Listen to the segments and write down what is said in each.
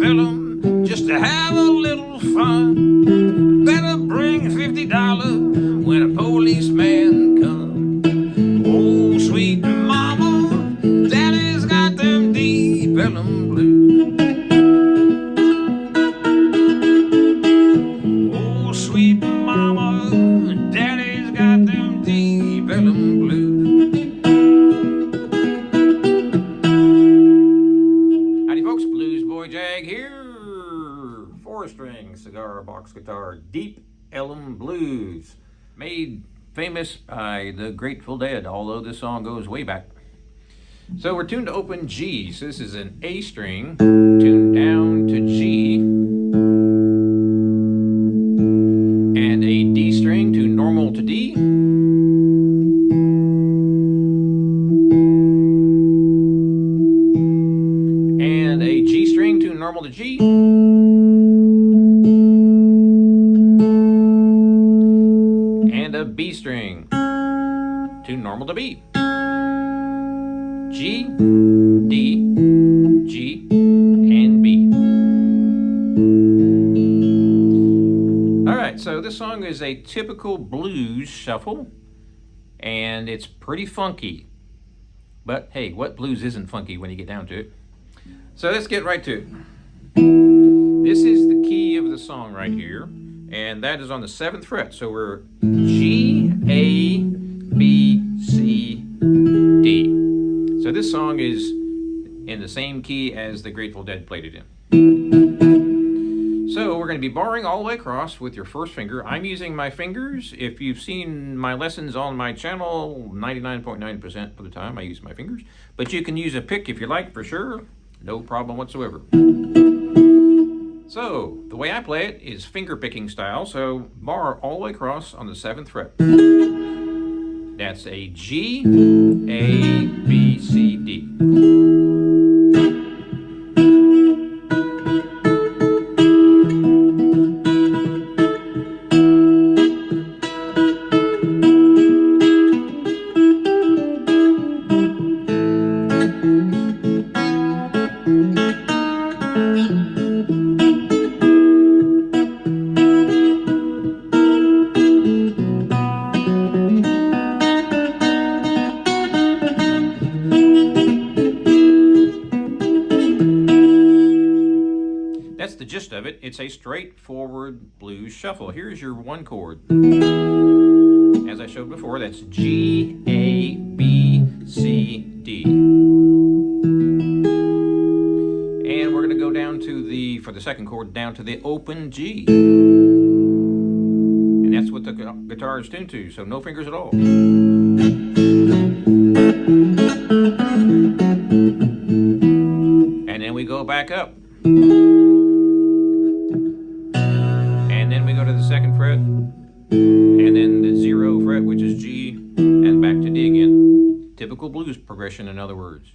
Pelham just to have a little fun. Better bring $50 when a policeman comes. Oh, sweet mama, daddy's got them deep Pelham blues. Oh, sweet mama, daddy's got them deep Pelham blues. Bluesboyjag here, 4-string cigar box guitar, deep Elem blues, made famous by the Grateful Dead, although this song goes way back. So we're tuned to open G, so this is an A string tuned down to G, and a D string tuned normal to D, and a G string tuned normal to G, and a B string tuned normal to B. G, D, G, and B. Alright, so this song is a typical blues shuffle, and it's pretty funky. But hey, what blues isn't funky when you get down to it? So let's get right to it. This is the key of the song right here, and that is on the 7th fret. So we're G, A, B, C, D. So this song is in the same key as the Grateful Dead played it in. So we're going to be barring all the way across with your first finger. I'm using my fingers. If you've seen my lessons on my channel, 99.9% of the time I use my fingers. But you can use a pick if you like, for sure. No problem whatsoever. So the way I play it is finger picking style. So bar all the way across on the 7th fret. That's a G, A, B, C, D. That's the gist of it. It's a straightforward blues shuffle. Here's your one chord. As I showed before, that's G, A, B, C, D. And we're going to go down to the, for the second chord, down to the open G. And that's what the guitar is tuned to, so no fingers at all. And then we go back up. And then we go to the 2nd fret, and then the 0 fret, which is G, and back to D again. Typical blues progression, in other words.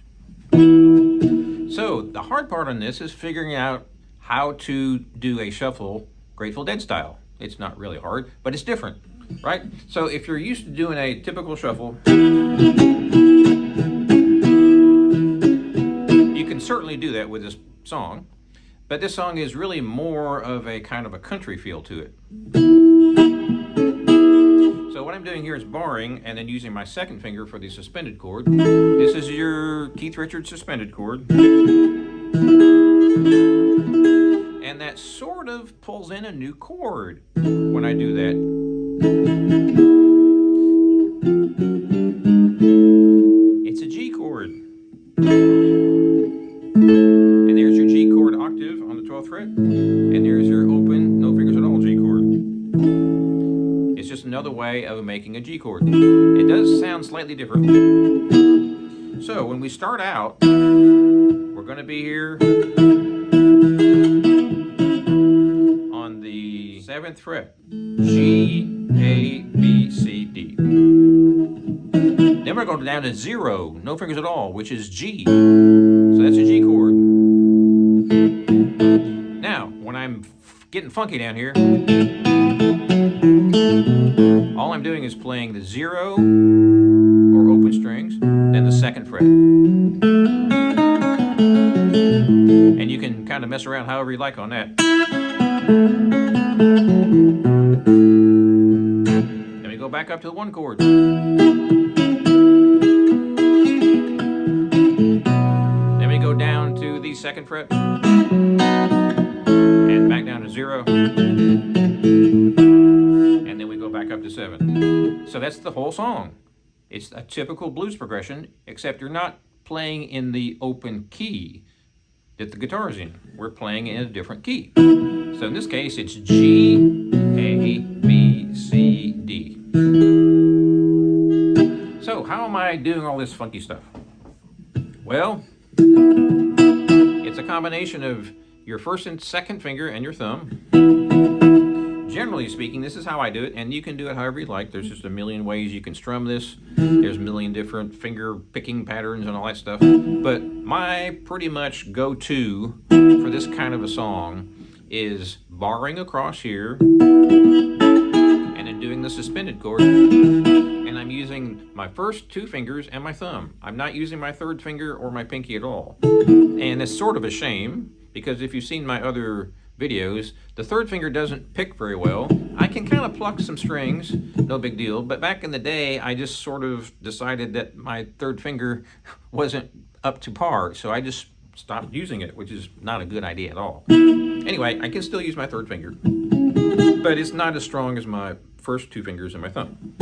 So the hard part on this is figuring out how to do a shuffle Grateful Dead style. It's not really hard, but it's different, right? So if you're used to doing a typical shuffle, you can certainly do that with this song. But this song is really more of a kind of a country feel to it. So what I'm doing here is barring and then using my 2nd finger for the suspended chord. This is your Keith Richards suspended chord. And that sort of pulls in a new chord when I do that. It's a G chord. And there's your G chord octave on the 12th fret. And there's your open, no fingers at all G chord. It's just another way of making a G chord. It does sound slightly different. So when we start out, we're going to be here on the 7th fret. G, A, B, C, D. Then we're going down to 0, no fingers at all, which is G. So that's a G chord. Now, when I'm getting funky down here, all I'm doing is playing the 0 or open strings, then the 2nd fret. And you can kind kind of mess around however you like on that. Then we go back up to the 1 chord. Then we go down to the 2nd fret. And back down to 0. And then we go back up to 7. So that's the whole song. It's a typical blues progression, except you're not playing in the open key that the guitar's in. We're playing in a different key. So in this case, it's G, A, B, C, D. So how am I doing all this funky stuff? Well, it's a combination of your 1st and 2nd finger and your thumb. Generally speaking, this is how I do it, and you can do it however you like. There's just a million ways you can strum this. There's a million different finger picking patterns and all that stuff. But my pretty much go-to for this kind of a song is barring across here and then doing the suspended chord. And I'm using my first 2 fingers and my thumb. I'm not using my 3rd finger or my pinky at all. And it's sort of a shame, because if you've seen my other videos, the 3rd finger doesn't pick very well. I can kind of pluck some strings, no big deal, but back in the day I just sort of decided that my 3rd finger wasn't up to par, so I just stopped using it, which is not a good idea at all. Anyway, I can still use my 3rd finger, but it's not as strong as my first 2 fingers and my thumb.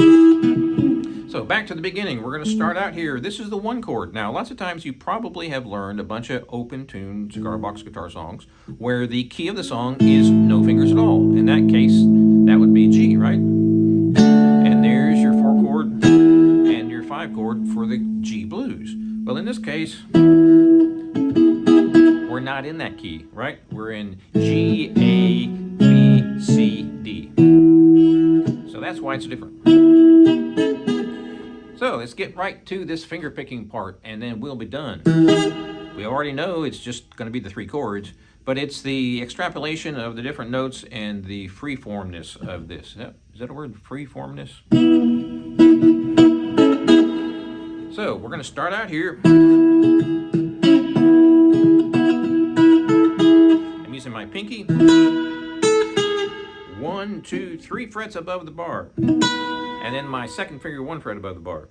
So back to the beginning, we're going to start out here. This is the 1 chord. Now, lots of times you probably have learned a bunch of open-tuned cigar box guitar songs where the key of the song is no fingers at all. In that case, that would be G, right? And there's your 4 chord and your 5 chord for the G blues. Well, in this case, we're not in that key, right? We're in G, A, B, C, D. So that's why it's different. So let's get right to this finger picking part, and then we'll be done. We already know it's just going to be the 3 chords, but it's the extrapolation of the different notes and the freeformness of this. Is that a word, freeformness? So we're going to start out here. I'm using my pinky. 1, 2, 3 frets above the bar. And then my 2nd finger 1 fret above the bar.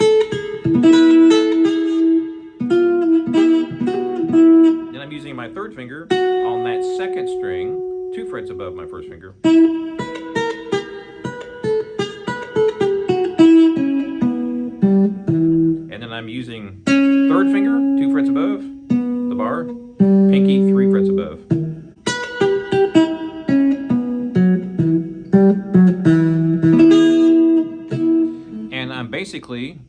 Then I'm using my 3rd finger on that 2nd string, 2 frets above my 1st finger. And then I'm using 3rd finger, 2 frets above the bar, pinky 3 frets above. Basically,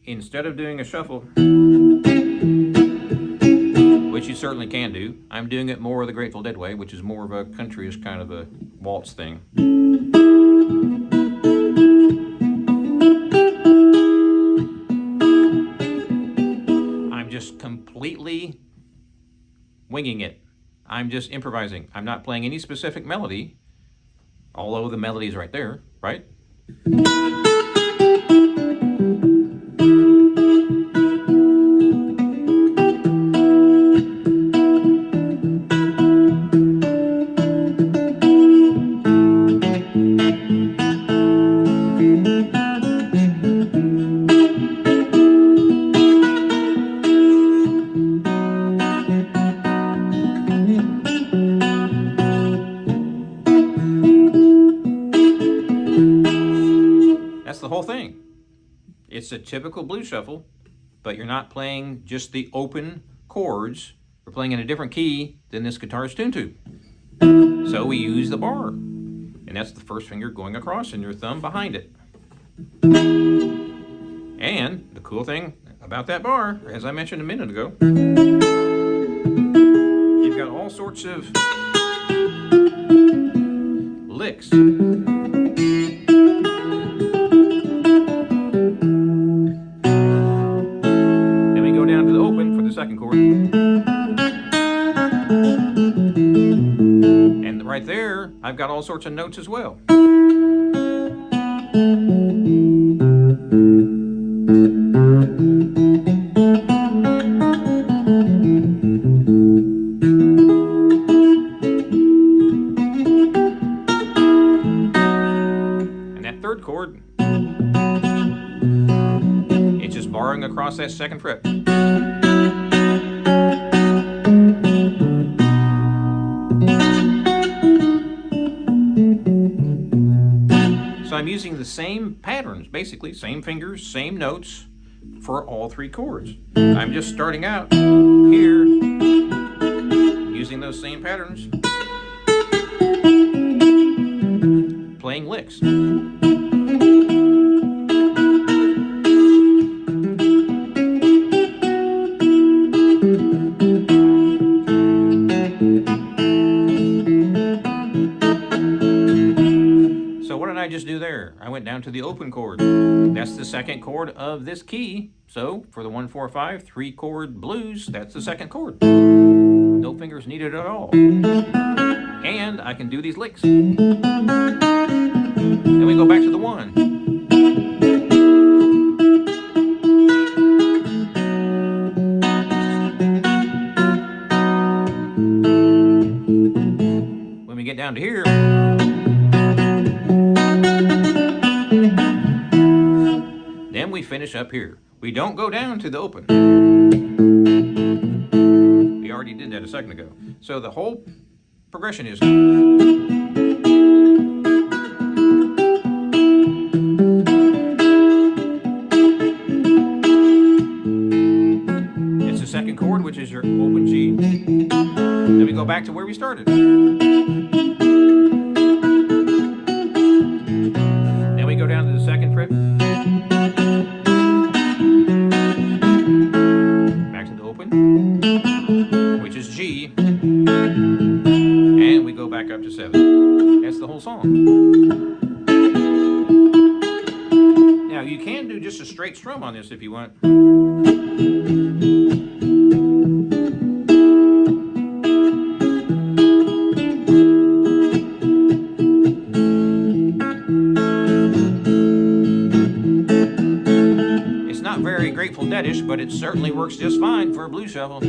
instead of doing a shuffle, which you certainly can do, I'm doing it more the Grateful Dead way, which is more of a countryish kind of a waltz thing. I'm just completely winging it. I'm just improvising. I'm not playing any specific melody, although the melody is right there, right? The whole thing. It's a typical blues shuffle, but you're not playing just the open chords. We're playing in a different key than this guitar is tuned to. So we use the bar, and that's the 1st finger going across and your thumb behind it. And the cool thing about that bar, as I mentioned a minute ago, you've got all sorts of licks. And right there, I've got all sorts of notes as well. chord. It's just barring across that 2nd fret. So I'm using the same patterns, basically, same fingers, same notes for all 3 chords. I'm just starting out here using those same patterns, playing licks. So what did I just do there? I went down to the open chord. That's the 2nd chord of this key. So for the 1-4-5 3-chord blues, that's the 2nd chord. No fingers needed at all. And I can do these licks. Then we go back to the 1. When we get down to here, then we finish up here. We don't go down to the open. We already did that a second ago. So the whole progression is. It's the 2nd chord, which is your open G. Then we go back to where we started. Then we go down to the 2nd fret. Back to the open, which is G. And we go back up to 7. That's the whole song. Now you can do just a straight strum on this if you want. It's not very Grateful Dead-ish, but it certainly works just fine for a blues shuffle.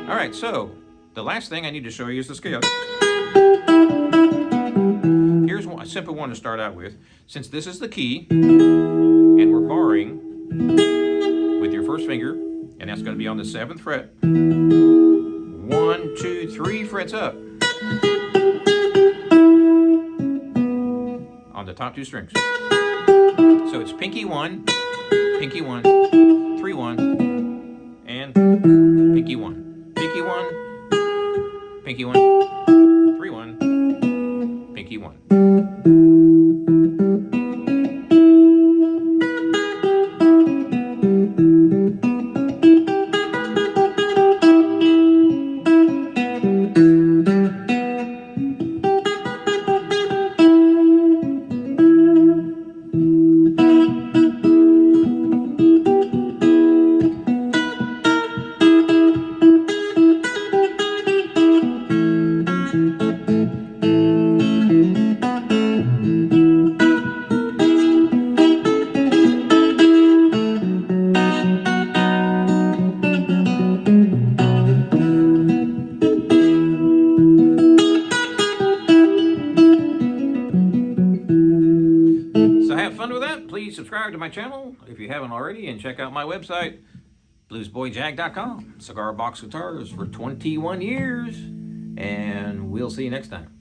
Alright, so the last thing I need to show you is the scale. Here's a simple one to start out with. Since this is the key, and we're barring with your 1st finger, and that's going to be on the 7th fret. 1, 2, 3 frets up on the top 2 strings. So it's pinky 1, 3 1, and pinky 1, pinky 1, pinky 1, 3 1, pinky 1. Please subscribe to my channel if you haven't already, and check out my website, bluesboyjag.com. Cigar box guitars for 21 years, and we'll see you next time.